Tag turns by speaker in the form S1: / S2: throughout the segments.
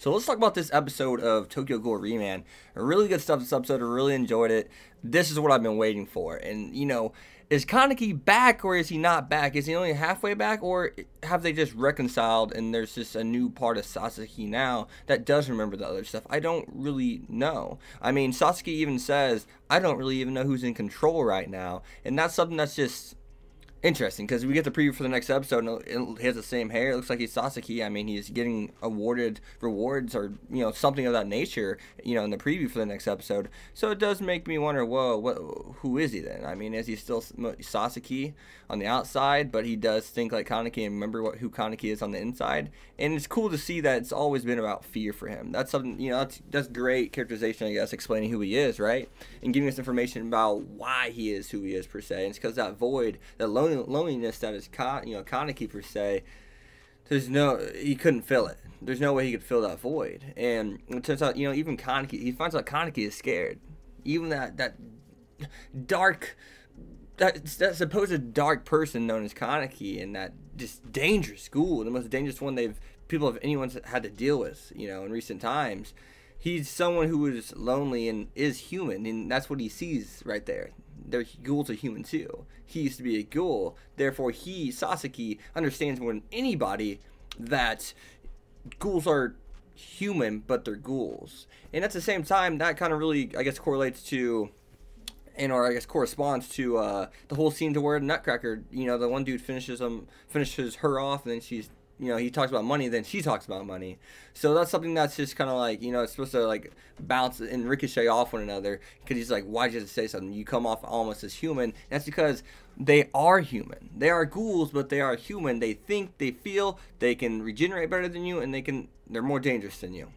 S1: So let's talk about this episode of Tokyo Ghoul Remand. Really good stuff this episode. I really enjoyed it. This is what I've been waiting for. And, you know, is Kaneki back or is he not back? Is he only halfway back, or have they just reconciled and there's just a new part of Sasaki now that does remember the other stuff? I don't really know. I mean, Sasaki even says, I don't really even know who's in control right now. And that's something that's just interesting, because we get the preview for the next episode and he has the same hair. It looks like he's Sasaki. I mean, he's getting awarded rewards or, you know, something of that nature, you know, in the preview for the next episode. So it does make me wonder, whoa, who is he then? I mean, is he still Sasaki on the outside, but he does think like Kaneki and remember who Kaneki is on the inside? And it's cool to see that it's always been about fear for him. That's something, you know, that's great characterization, I guess, explaining who he is, right? And giving us information about why he is who he is, per se. And it's because that void, that loneliness that is, Kaneki, per se, he couldn't fill it. There's no way he could fill that void. And it turns out, you know, even Kaneki, he finds out Kaneki is scared. Even that dark, that supposed dark person known as Kaneki, and that just dangerous ghoul, the most dangerous one anyone's had to deal with, you know, in recent times. He's someone who is lonely and is human, and that's what he sees right there. Ghouls are human too. He used to be a ghoul, therefore Sasaki, understands more than anybody that ghouls are human, but they're ghouls. And at the same time, that kind of really, I guess, correlates to, or I guess corresponds to the whole scene to where Nutcracker, you know, the one dude finishes her off, and then she's, you know, he talks about money, then she talks about money. So that's something that's just kind of like, you know, it's supposed to like bounce and ricochet off one another, because he's like, why'd you have to say something? You come off almost as human. That's because they are human. They are ghouls, but they are human. They think, they feel, they can regenerate better than you, and they're more dangerous than you.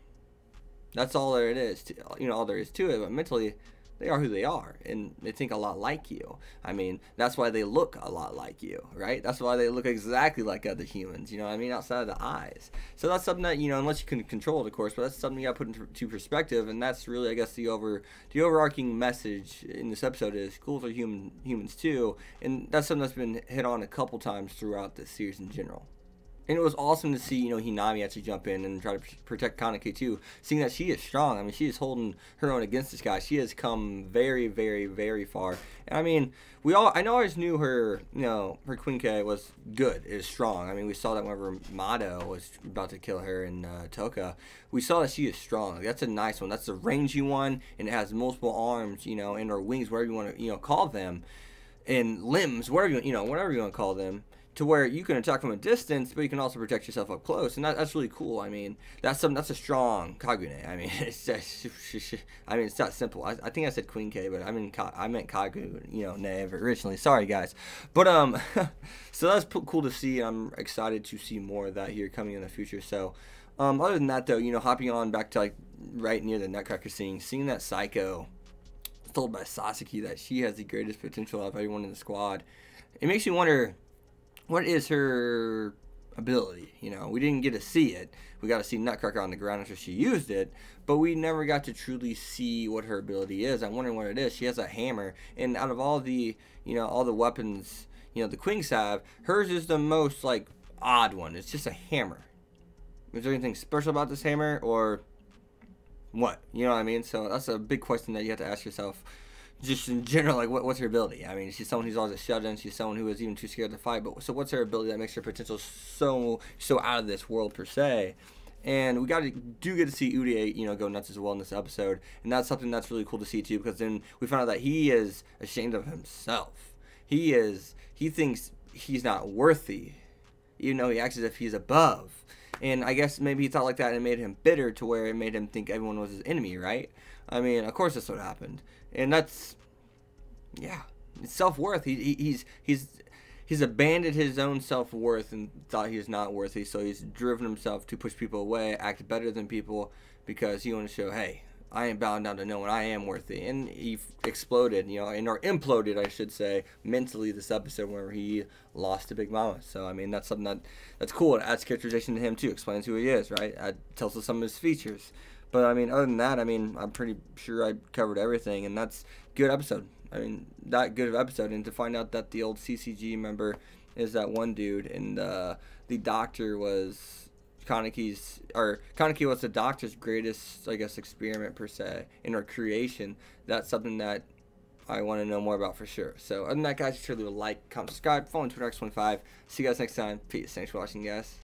S1: That's all there it is, all there is to it. But mentally, they are who they are, and they think a lot like you. I mean, that's why they look a lot like you, right? That's why they look exactly like other humans, you know what I mean, outside of the eyes. So that's something that, you know, unless you can control it, of course, but that's something you got to put into perspective, and that's really, I guess, the overarching message in this episode is ghouls are humans too, and that's something that's been hit on a couple times throughout this series in general. And it was awesome to see, you know, Hinami actually jump in and try to protect Kaneki too, seeing that she is strong. I mean, she is holding her own against this guy. She has come very, very, very far. And I mean, I always knew her, you know, her Queen K was good, is strong. I mean, we saw that whenever Mado was about to kill her in Toka. We saw that she is strong. Like, that's a nice one. That's a rangy one, and it has multiple arms, you know, and or wings, whatever you want to, you know, call them, and limbs, whatever you want to call them, to where you can attack from a distance, but you can also protect yourself up close, and that's really cool. I mean, that's a strong Kagune. I mean, it's that simple. I think I said Queen K, but I meant Kagu, you know, Nev originally. Sorry, guys, but so that's cool to see. I'm excited to see more of that here coming in the future. So, other than that, though, you know, hopping on back to like right near the Nutcracker scene, seeing that Psycho told by Sasaki that she has the greatest potential of everyone in the squad, it makes me wonder, what is her ability? You know, we didn't get to see it. We got to see Nutcracker on the ground after she used it, but we never got to truly see what her ability is. I'm wondering what it is. She has a hammer, and out of all the, you know, all the weapons, you know, the Queens have, hers is the most, like, odd one. It's just a hammer. Is there anything special about this hammer, or what? You know what I mean? So that's a big question that you have to ask yourself. Just in general, like, what's her ability? I mean, she's someone who's always shut in. She's someone who is even too scared to fight. But so what's her ability that makes her potential so out of this world, per se? And we get to see Urie, you know, go nuts as well in this episode, and that's something that's really cool to see too, because then we found out that he is ashamed of himself. He thinks he's not worthy, even though he acts as if he's above. And I guess maybe he thought like that, and it made him bitter to where it made him think everyone was his enemy, right? I mean, of course that's what happened. And that's, yeah, it's self-worth. He's abandoned his own self-worth and thought he is not worthy, so he's driven himself to push people away, act better than people, because he wanted to show, hey, I am bound down to no one. I am worthy. And he exploded, you know, or imploded, I should say, mentally this episode where he lost to Big Mama. So, I mean, that's something that's cool. It adds characterization to him, too. Explains who he is, right? It tells us some of his features. But, I mean, other than that, I mean, I'm pretty sure I covered everything. And that's a good episode. I mean, that good of episode. And to find out that the old CCG member is that one dude. And the doctor was Kaneki was the Doctor's greatest, I guess, experiment per se in her creation. That's something that I want to know more about for sure. So other than that, guys, be sure to leave a like, comment, subscribe, follow on Twitter X25. See you guys next time. Peace. Thanks for watching, guys.